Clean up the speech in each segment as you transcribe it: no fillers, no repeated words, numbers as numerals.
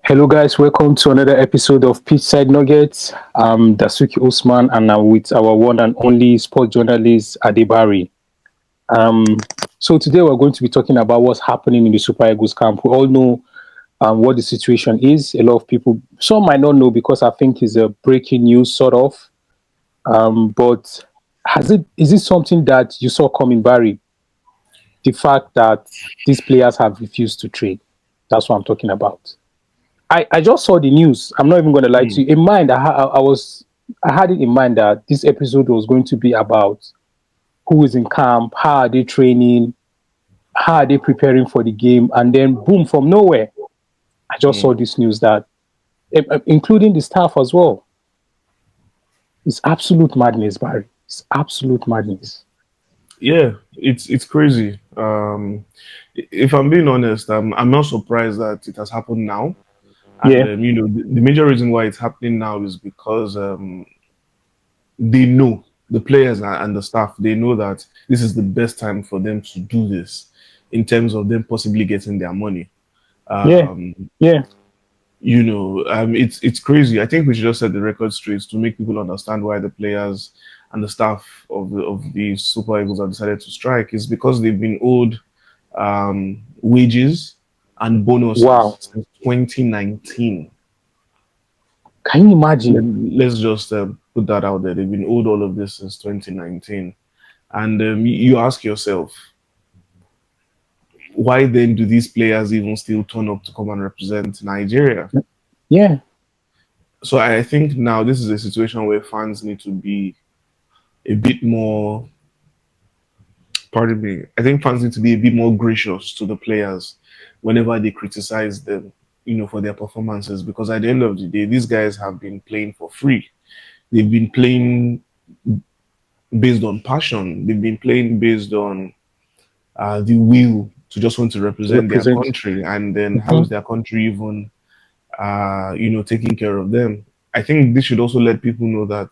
Hello, guys. Welcome to another episode of Pitch Side Nuggets. I'm Dasuki Usman, and I'm with our one and only sport journalist Adebari. Um, so today we're going to be talking about what's happening in the Super Eagles camp. We all know what the situation is. A lot of people, some might not know because I think it's a breaking news sort of. But is it something that you saw coming, Barry? The fact that these players have refused to trade. That's what I'm talking about. I just saw the news. I'm not even going to lie to Mm, you. In mind, I had it in mind that this episode was going to be about who is in camp, how are they training, how are they preparing for the game, and then boom, from nowhere, I just saw mm. this news that, including the staff as well, it's absolute madness, Barry. It's absolute madness. Yeah, it's crazy. If I'm being honest, I'm not surprised that it has happened now. And Yeah, the major reason why it's happening now is because they know the players and the staff. They know that this is the best time for them to do this, in terms of them possibly getting their money. yeah, Um, yeah. it's crazy. I think we should just set the record straight to make people understand why the players and the staff of the Super Eagles have decided to strike. Is because they've been owed wages and bonuses Wow. since 2019. Can you imagine? Let's just put that out there. They've been owed all of this since 2019, and you ask yourself, why then do these players even still turn up to come and represent Nigeria? Yeah, So I think now this is a situation where fans need to be a bit more, pardon me, I think fans need to be a bit more gracious to the players whenever they criticize them, for their performances. Because at the end of the day, these guys have been playing for free. They've been playing based on passion. They've been playing based on the will to just want to to represent their represent. country. And then how is Mhm. their country even, taking care of them? I think this should also let people know that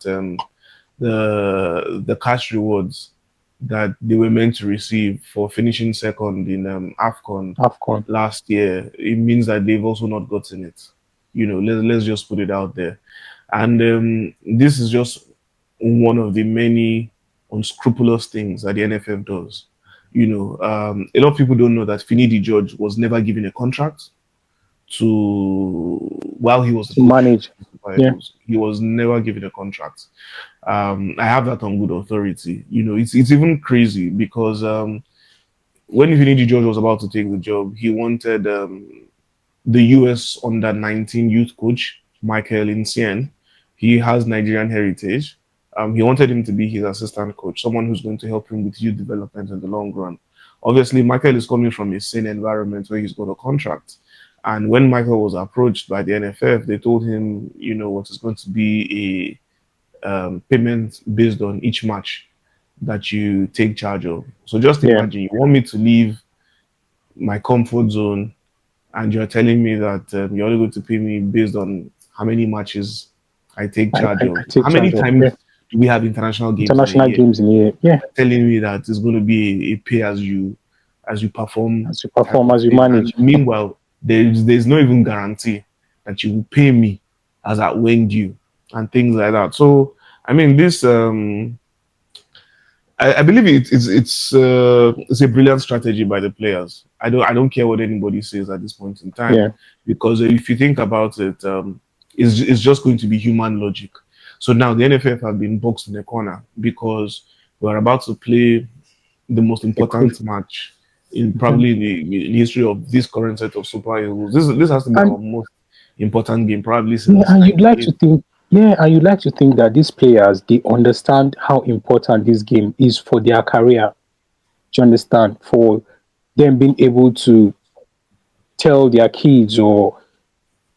the cash rewards that they were meant to receive for finishing second in AFCON AFCON. last year, it means that they've also not gotten it. Let's just put it out there. And this is just one of the many unscrupulous things that the NFF does. A lot of people don't know that Finidi George was never given a contract to while he was the To coach manage. of the Super Yeah. Eagles. He was never given a contract. I have that on good authority. It's even crazy because when Finidi George was about to take the job, he wanted the US under 19 youth coach, Michael Insien. He has Nigerian heritage. He wanted him to be his assistant coach, someone who's going to help him with youth development in the long run. Obviously, Michael is coming from a sane environment where he's got a contract. And when Michael was approached by the NFF, they told him, what is going to be a payment based on each match that you take charge of. So just Yeah. imagine you want me to leave my comfort zone, and you're telling me that you're only going to pay me based on how many matches I take charge I of. take How many charge of. Yeah. times do we have international games in a International year? games in here. Yeah. Telling me that it's going to be a pay as you perform As you type perform, of as you thing. And manage. meanwhile, there's no even guarantee that you will pay me as at when due and things like that. So I mean, this I believe it's a brilliant strategy by the players. I don't care what anybody says at this point in time, Yeah. because if you think about it, it's just going to be human logic. So now the NFF have been boxed in a corner because we're about to play the most A quick. important match in Mhm. probably in the history of this current set of Super Eagles. This has to be our And most important game probably yeah, since and you'd like to 98. think, yeah, and you'd like to think that these players they understand how important this game is for their career. Do you understand? For them being able to tell their kids or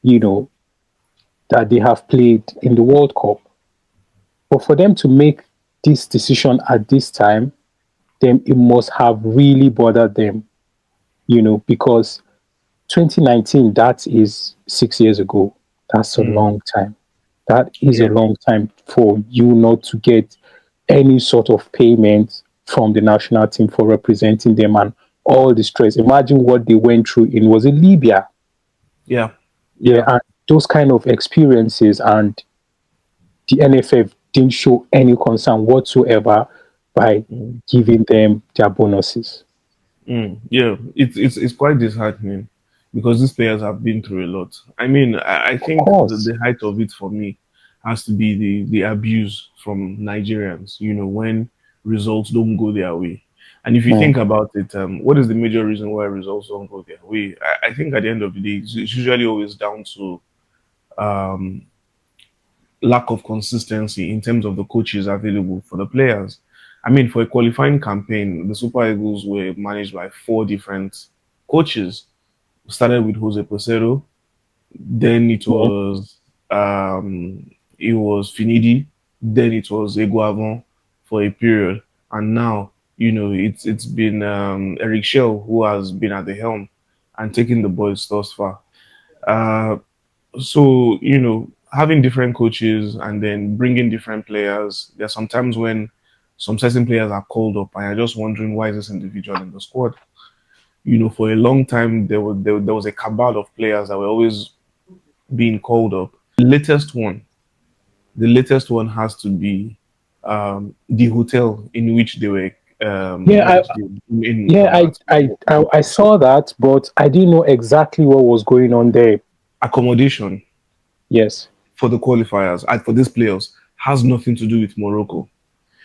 you know that they have played in the World Cup. But for them to make this decision at this time, then it must have really bothered them, because 2019, that is 6 years ago. That's a Mm, long time. That is a yeah. long time for you not to get any sort of payment from the national team for representing them and all the stress. Imagine what they went through in, was it Libya? Yeah. Yeah, Yeah. and those kind of experiences, and the NFF didn't show any concern whatsoever by Mm. giving them their bonuses. Yeah, it's quite disheartening because these players have been through a lot. I mean, I Of think course. the height of it for me has to be the abuse from Nigerians, when results don't go their way. And if you Mm. think about it, what is the major reason why results don't go their way? I think at the end of the day, it's usually always down to um, lack of consistency in terms of the coaches available for the players. I mean, for a qualifying campaign, the Super Eagles were managed by four different coaches. Started with Jose Pesero, then Mm. it was Finidi, then it was Eguavon for a period, and now it's been Eric Shell who has been at the helm and taking the boys thus far. Uh, so having different coaches and then bringing different players, there's sometimes when some certain players are called up and you're just wondering why is this individual in the squad. For a long time there was a cabal of players that were always being called up. The latest one has to be the hotel in which they were Yeah, I in yeah Rabat. I saw that, but I didn't know exactly what was going on there. Accommodation Yes. for the qualifiers for these players has nothing to do with Morocco.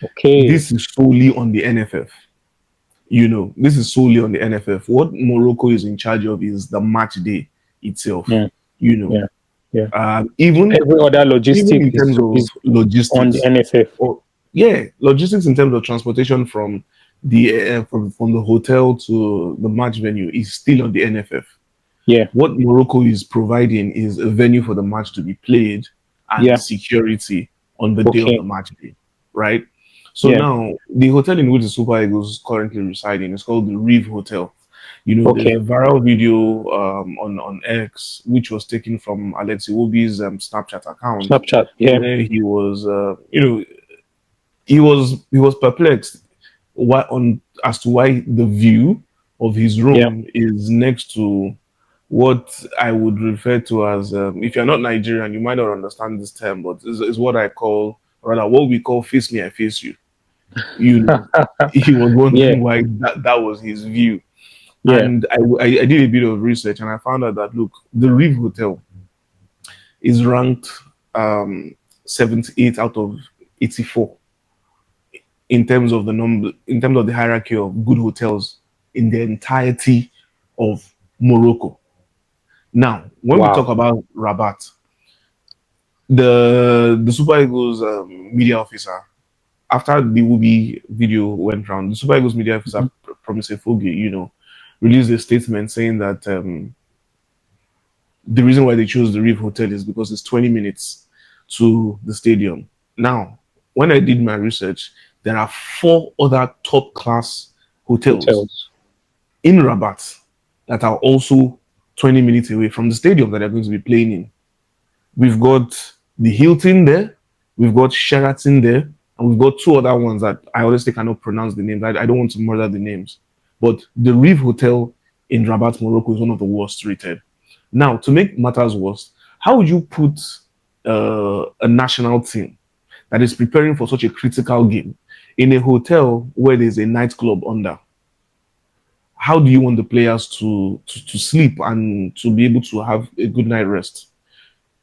Okay. This is solely on the NFF. This is solely on the NFF. What Morocco is in charge of is the match day itself. Yeah. You know, Yeah. Yeah. So even every other even logistic in terms of is on the logistics, NFF. or yeah, logistics in terms of transportation from the hotel to the match venue is still on the NFF. Yeah. What Morocco is providing is a venue for the match to be played and Yeah. security on the day of the Okay. match day, right? So Yeah. now the hotel in which the Super Eagles currently residing is called the Reeve Hotel. There's Okay. a viral video on X which was taken from Alexi Wobi's Snapchat account Snapchat. Yeah. where he was perplexed why on as to why the view of his Yeah. room is next to what I would refer to as, if you're not Nigerian, you might not understand this term, but is what I call, rather, what we call face me, I face you. You know, he was Yeah. wondering why that was his view. Yeah. And I did a bit of research and I found out that, look, the Reeve Hotel is ranked um, 78 out of 84 in terms of the hierarchy of good hotels in the entirety of Morocco. Now, when we talk Wow. about Rabat, the Super Eagles media officer, after the Wubi video went round, the Super Eagles media officer, Mhm. Promise Fogi, released a statement saying that the reason why they chose the Reef Hotel is because it's 20 minutes to the stadium. Now, when I did my research, there are four other top class hotels Hotels. in Rabat that are also 20 minutes away from the stadium that they're going to be playing in. We've got the Hilton there, we've got Sheraton there, and we've got two other ones that I honestly cannot pronounce the names. I don't want to murder the names. But the Reef Hotel in Rabat, Morocco is one of the worst rated. Now, to make matters worse, how would you put a national team that is preparing for such a critical game in a hotel where there's a nightclub under? How do you want the players to sleep and to be able to have a good night rest?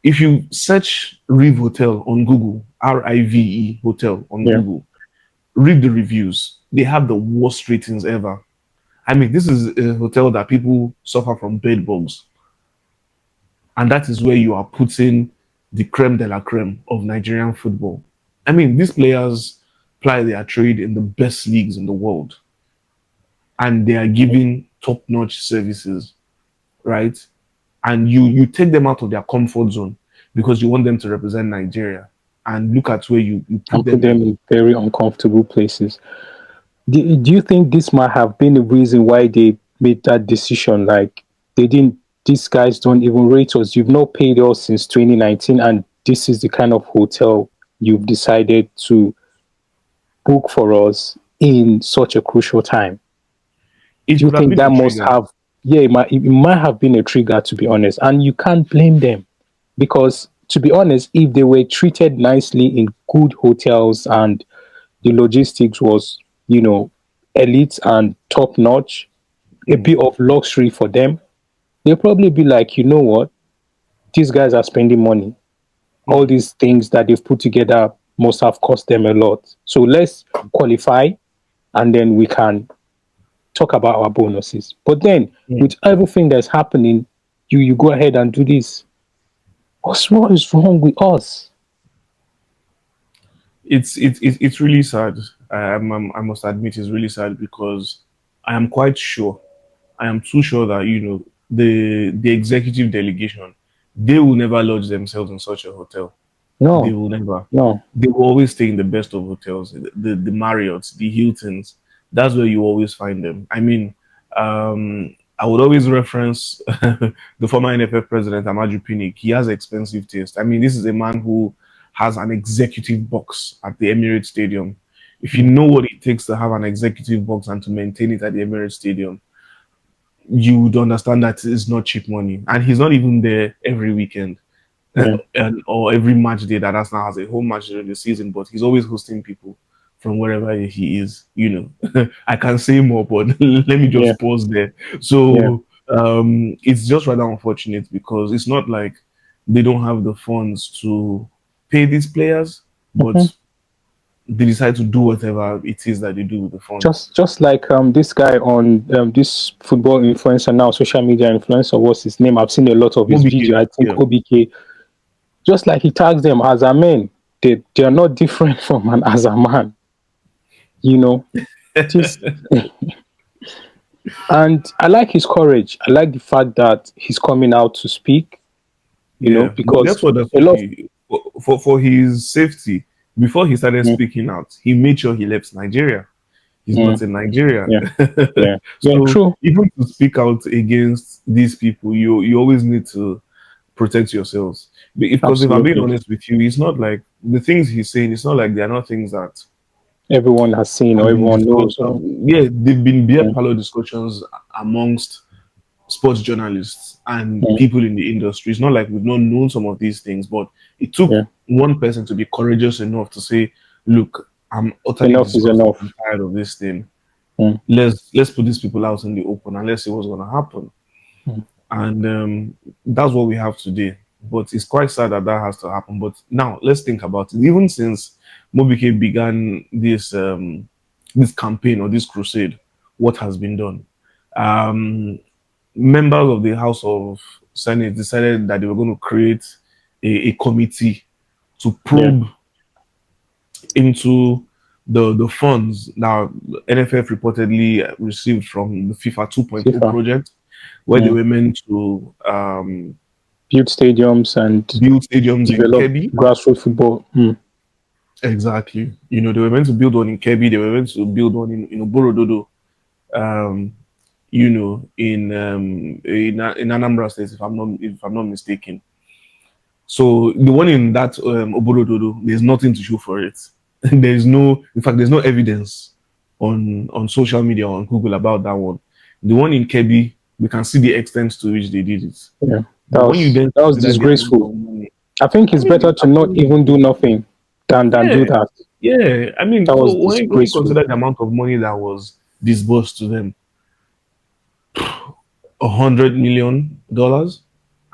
If you search Rive Hotel on Google, Rive Hotel on Yeah. Google, read the reviews. They have the worst ratings ever. I mean, this is a hotel that people suffer from bed bugs, and that is where you are putting the creme de la creme of Nigerian football. I mean, these players ply their trade in the best leagues in the world, and they are giving top-notch services, right? And you take them out of their comfort zone because you want them to represent Nigeria. And look at where you put And put them them in. in very uncomfortable places. Do you think this might have been the reason why they made that decision? Like they didn't, these guys don't even rate us. You've not paid us since 2019, and this is the kind of hotel you've decided to book for us in such a crucial time. It Do you could have think been a that must trigger. have? yeah, it might have been a trigger, to be honest, and you can't blame them because, to be honest, if they were treated nicely in good hotels and the logistics was, elite and top notch, a Mm, bit of luxury for them, they'll probably be like, you know what, these guys are spending money. All mm, these things that they've put together must have cost them a lot. So let's qualify, and then we can talk about our bonuses. But then, mm. with everything that's happening, you go ahead and do this. What is wrong with us? It's really sad. I must admit it's really sad because I am quite sure, I am too sure that the executive delegation, they will never lodge themselves in such a hotel. They No, will never. no. They will always stay in the best of hotels, the Marriotts, the Hiltons. That's where you always find them. I mean, I would always reference the former NFF president, Amaju Pinnick. He has expensive taste. I mean, this is a man who has an executive box at the Emirates Stadium. If you Mm, know what it takes to have an executive box and to maintain it at the Emirates Stadium, you would understand that it's not cheap money. And he's not even there every weekend yeah, or every match day that Arsenal has a home match during the season, but he's always hosting people from wherever he is. I can say more, but let me yeah, just pause there. yeah. So it's just rather unfortunate because it's not like they don't have the funds to pay these players, but Mhm. they decide to do whatever it is that they do with the funds. Just like this guy on this football influencer now, social media influencer, what's his name? I've seen a lot of his Mobike, video. I think yeah. OBK. Just like he tags them as a man, they are not different from an as a man. You know, this, and I like his courage. I like the fact that he's coming out to speak. Yeah, but Because guess what? a lot. Of, For his safety, before he started mm, speaking out, he made sure he left Nigeria. He's mm, not in Nigeria. yeah, yeah, yeah. So True. even to speak out against these people, you always need to protect yourselves. Because if I'm being Absolutely. honest with you, it's not like the things he's saying. It's not like they are not things that Everyone has seen or have been everyone knows. discussed. Yeah, they've been beer Mm, parlor discussions amongst sports journalists and mm, people in the industry. It's not like we've not known some of these things, but it took yeah. one person to be courageous enough to say, "Look, I'm utterly Enough is disgusted enough. and tired of this thing. Mm, Let's put these people out in the open and let's see what's going to happen." mm, And that's what we have today. But it's quite sad that that has to happen. But now let's think about it. Even since Mobike began this campaign or this crusade, what has been done? Um, Members of the House of Senate decided that they were going to create a committee to yeah. probe into the funds that NFF reportedly received from the FIFA 2.0 FIFA. project, where they Mm. were meant to Build stadiums and build stadiums in develop Kebbi. grassroots football. Mm. Exactly. They were meant to build one in Kebbi. They were meant to build one in Oborododo. Um, in Anambra State, if I'm not mistaken. So the one in that Oborododo, there's nothing to show for it. In fact, there's no evidence on social media or on Google about that one. The one in Kebbi, we can see the extent to which they did it. Yeah. But when you then That was consider the amount disgraceful. of money, I think I it's mean, better it's to not absolutely even do disgraceful. nothing than do Yeah, that. yeah. I mean, That so was when you disgraceful. consider the amount of money that was disbursed to them, $100 million,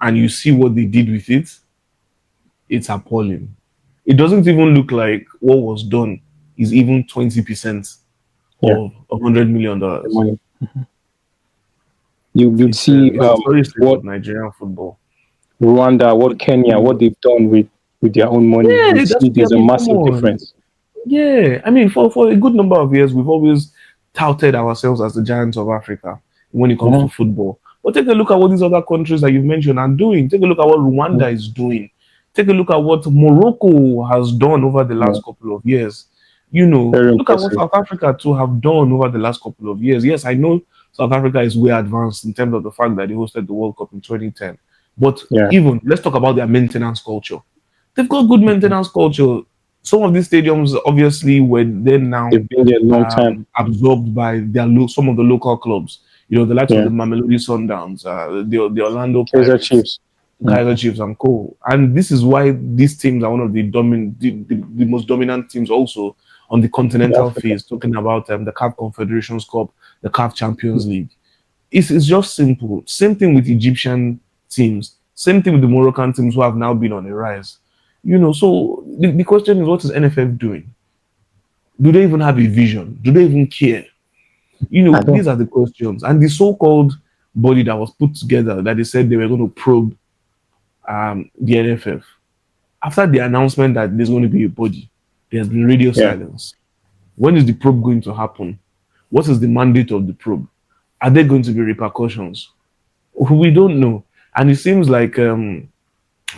and you see what they did with it, it's appalling. It doesn't even look like what was done is even 20% Yeah, of $100 million. the money. You'd It's see it's a sorry state what of Nigerian football. Rwanda, what But Kenya, what they've done with their own money. yeah, You that's see, I there's a mean, come massive on. difference. Yeah, I mean, for a good number of years, we've always touted ourselves as the giants of Africa when it comes to Mhm. football. But take a look at what these other countries that you've mentioned are doing. Take a look at what Rwanda is doing. Take a look at what Morocco has done over the Yeah, last couple of years. very Look at what impressive. South Africa too have done over the last couple of years. Yes, I know South Africa is way advanced in terms of the fact that they hosted the World Cup in 2010. But Yeah, even let's talk about their maintenance culture. They've got good maintenance culture. Some of these stadiums obviously were then now they've been there a long time. absorbed by some of the local clubs. You know, the likes of Yeah. the Mamelodi Sundowns, the Orlando Kaiser Pirates, Chiefs. Mm. Kaiser Chiefs, and co. And this is why these teams are one of the most dominant teams also on the In continental Africa. phase. Talking about the CAF Confederations Cup, the CAF Champions League. It's just simple. Same thing with Egyptian teams. Same thing with the Moroccan teams who have now been on a rise. You know, so the question is, what is NFF doing? Do they even have a vision? Do they even care? You I know, don't. these are the questions. And the so-called body that was put together that they said they were going to probe the NFF. After the announcement that there's going to be a body, there's been radio Yeah. silence. When is the probe going to happen? What is the mandate of the probe? Are there going to be repercussions? We don't know. And it seems like, from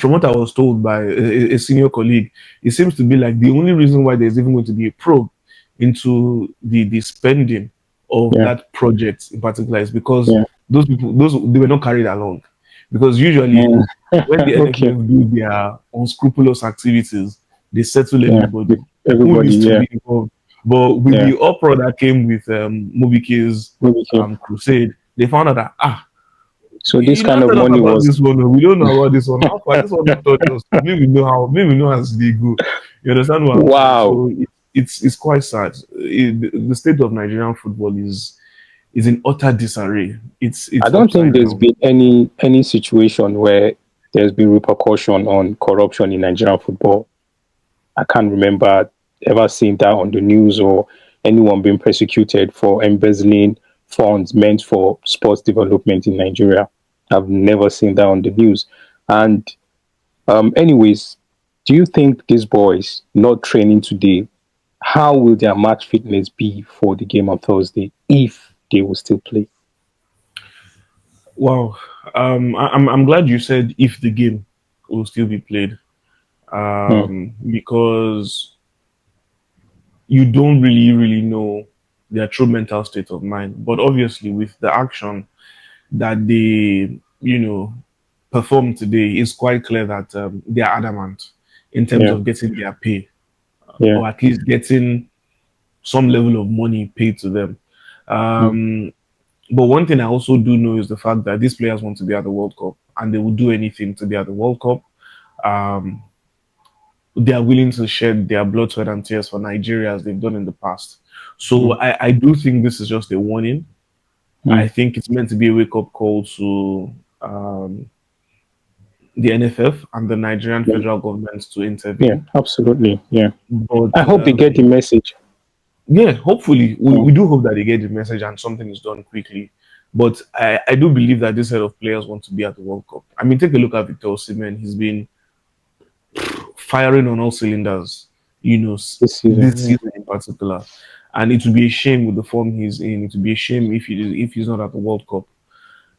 what I was told by a senior colleague, it seems to be like the only reason why there's even going to be a probe into the spending of Yeah. that project in particular is because Yeah. those people, those they were not carried along. Because usually Mm. when the Okay. NFF do their unscrupulous activities, they settle Yeah. everybody who Everybody. needs to Yeah. be involved. But with Yeah. the uproar that came with Mobike's Okay. crusade, they found out that So this you kind don't of tell us money about was. this one. We don't know about this one. How far this one not touch us? Maybe we know how. Maybe we know as they go. You understand what I'm saying? Wow. So it's quite sad. The state of Nigerian football is in utter disarray. I It's don't think upside there's down. been any situation where there's been repercussion on corruption in Nigerian football. I can't remember ever seeing that on the news or anyone being persecuted for embezzling funds meant for sports development in Nigeria. I've never seen that on the news. And anyways, do you think these boys not training today, how will their match fitness be for the game on Thursday if they will still play? Wow. I'm glad you said if the game will still be played. Hmm. Because you don't really know their true mental state of mind. But obviously, with the action that they, perform today, it's quite clear that they are adamant in terms Yeah, of getting their pay, yeah. or at least getting some level of money paid to them. Hmm. Um, but one thing I also do know is the fact that these players want to be at the World Cup and they will do anything to be at the World Cup. Um, they are willing to shed their blood, sweat, and tears for Nigeria as they've done in the past. So Hmm. I do think this is just a warning. Hmm. I think it's meant to be a wake up call to the NFF and the Nigerian Yeah, federal government to yeah, intervene. absolutely. Yeah. I But hope they get the message. yeah, hopefully, Hmm. we do hope that they get the message and something is done quickly. But I do believe that this set of players want to be at the World Cup. I mean, take a look at Victor Osimhen. He's been firing on all cylinders, This this season. season in particular. And it would be a shame with the form he's in. It would be a shame if he's not at the World Cup.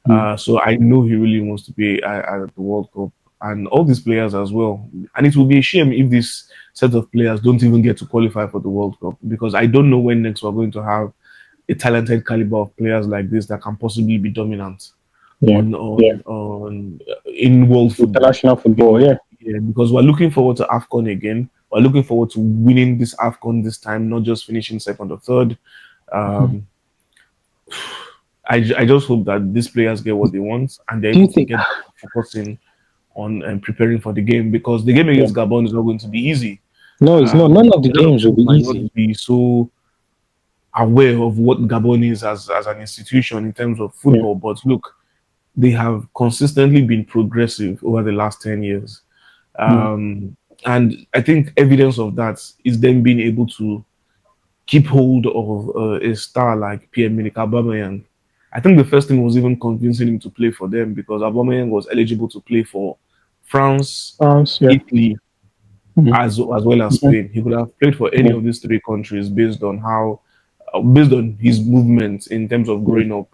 Yeah. Hmm. So I know he really wants to be at the World Cup and all these players as well. And it will be a shame if this set of players don't even get to qualify for the World Cup because I don't know when next we're going to have a talented caliber of players like this that can possibly be dominant Yeah. Yeah. on in world football. International You football. know, Yeah. yeah, because we're looking forward to AFCON again. We're looking forward to winning this AFCON this time, not just finishing second or third. Hmm. Um, I just hope that these players get what they want and they're Do you able to think? get focusing on preparing for the game because the game Yeah. against Gabon is not going to be easy. No, it's not. None of the A lot of games will people be might easy. not be so aware of what Gabon is as an institution in terms of Yeah. football, but look, they have consistently been progressive over the last 10 years. Hmm. Um, and I think evidence of that is them being able to keep hold of a star like Pierre-Emerick Aubameyang. I think the first thing was even convincing him to play for them because Aubameyang was eligible to play for France, Yeah. Italy, Hmm. as well as Hmm. Spain. He could have played for any Yeah. of these three countries based on his movements in terms of Yeah. growing up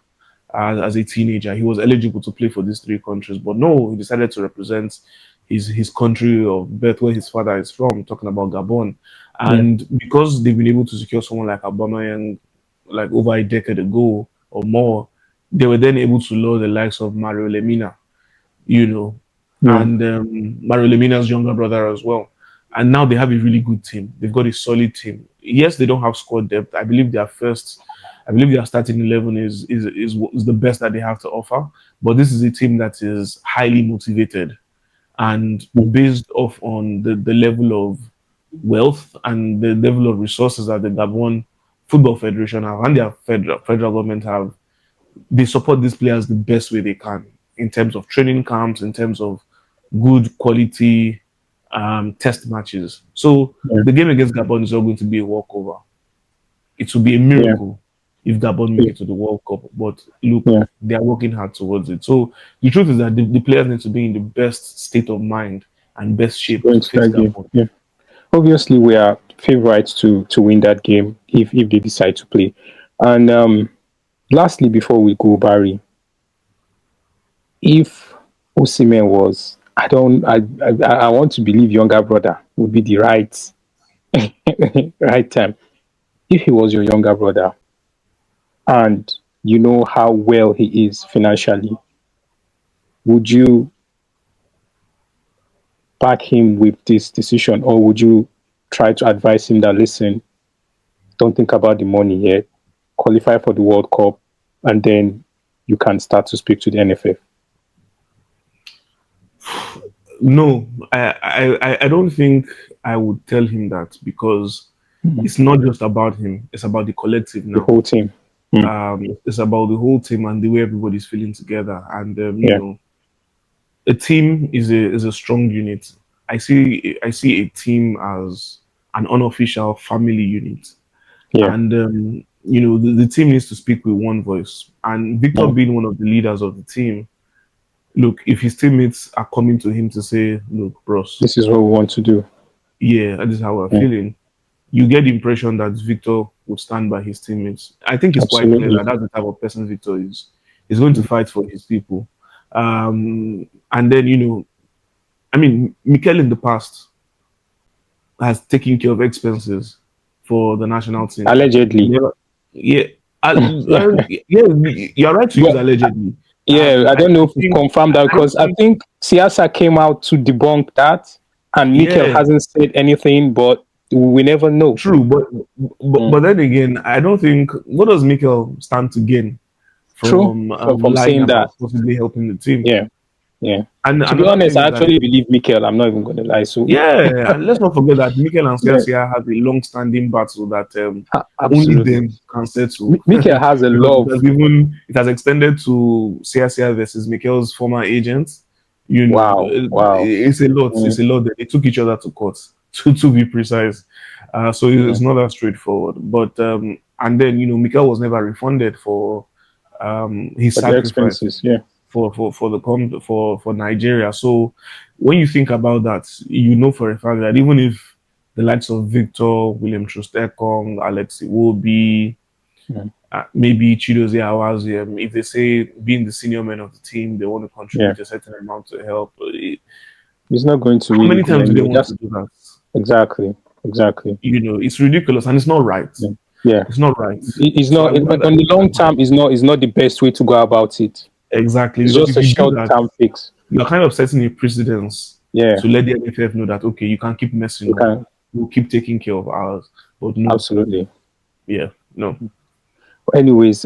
as a teenager. He was eligible to play for these three countries, but no, he decided to represent his country of birth, where his father is from. Talking about Gabon, Yeah. and because they've been able to secure someone like Aubameyang like over a decade ago or more, they were then able to lure the likes of Mario Lemina, you know, Yeah. and Mario Lemina's younger brother as well. And now they have a really good team. They've got a solid team. Yes, they don't have squad depth. I believe their first I believe their starting 11 is the best that they have to offer. But this is a team that is highly motivated and Mm. based off on the level of wealth and the level of resources that the Gabon Football Federation have and their federal government have, they support these players the best way they can in terms of training camps, in terms of good quality test matches. So Yeah. the game against Gabon is not going to be a walkover. It will be a Yeah. miracle if Gabon make Yeah. it to the World Cup. But look, Yeah. they are working hard towards it. So the truth is that the players need to be in the best state of mind and best To shape go to into face that game. Gabon. Yeah. Obviously, we are favorites to win that game if they decide to play. And lastly, before we go, Barry, if Osimhen was, I want to believe younger brother would be the right right time. If he was your younger brother and you know how well he is financially, would you back him with this decision, or would you try to advise him that listen, don't think about the money yet, qualify for the World Cup, and then you can start to speak to the NFF? No, I don't think I would tell him that because Mhm. it's not just about him. It's about the collective The now. whole team. Mm. It's about the whole team and the way everybody's feeling together. And Yeah. a team is a strong unit. I see a team as an unofficial family unit, Yeah. and the team needs to speak with one voice. And Victor Yeah. being one of the leaders of the team, look, if his teammates are coming to him to say, "Look, bros, This is what we want to do. yeah, this is how we're Yeah. feeling," you get the impression that Victor would stand by his teammates. I think it's quite clear Absolutely. that that's the type of person Victor is. He's going to Mm. fight for his people. And then, I mean, Mikel in the past has taken care of expenses for the national team. Allegedly. Never, yeah, Yeah. yeah, you're right to use But allegedly. yeah, I don't know I if we've think, confirmed that I don't because I think, think Siasa came out to debunk that, and Mikel yeah, hasn't said anything, but we never know. true. But, but, Mm. but then again, I don't think, what does Mikel stand to gain True. from From lying saying that. about possibly helping the team? Yeah. Yeah. And To be another honest, thing I is that, actually believe Mikel. I'm not even going to lie. So, yeah, and let's not forget that Mikel and yeah, Sciascia have a long-standing battle that only absolutely. them can settle. Mikel has a Because love. it has extended to Sciascia versus Mikel's former agent. Wow. Wow. It's a lot. Mm. It's a lot. They took each other to court, to be precise. So Yeah. it's not that straightforward. But and then Mikel was never refunded for his But the sacrifice expenses, yeah. for Nigeria. So when you think about that, you know for a fact that even if the likes of Victor, William Trustekong, Alex Iwobi, Mm. maybe Chidozie Awazi, if they say being the senior men of the team, they want to Yeah. contribute a certain amount to help. He's not going to How really many go times do they anywhere. want That's to do that? exactly. Exactly. It's ridiculous and it's not right. Yeah. Yeah. It's not right. It's So I not wouldn't on the long advise. term. Is not the best way to go about it. Exactly, It's because just if a you do short that, term fix. you're kind of setting a precedence Yeah. to let the NFF know that okay, you can keep You messing up, can we'll keep taking care of ours. But no, absolutely. yeah, no. Anyways,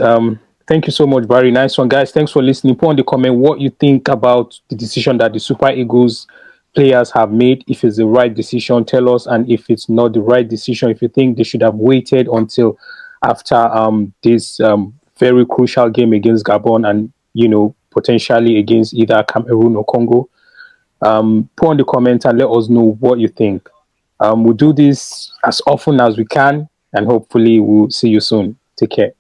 thank you so much, Barry. Nice one, guys. Thanks for listening. Put on the comment what you think about the decision that the Super Eagles players have made. If it's the right decision, tell us. And if it's not the right decision, if you think they should have waited until after this very crucial game against Gabon and potentially against either Cameroon or Congo, put on the comment and let us know what you think. We'll do this as often as we can, and hopefully we'll see you soon. Take care.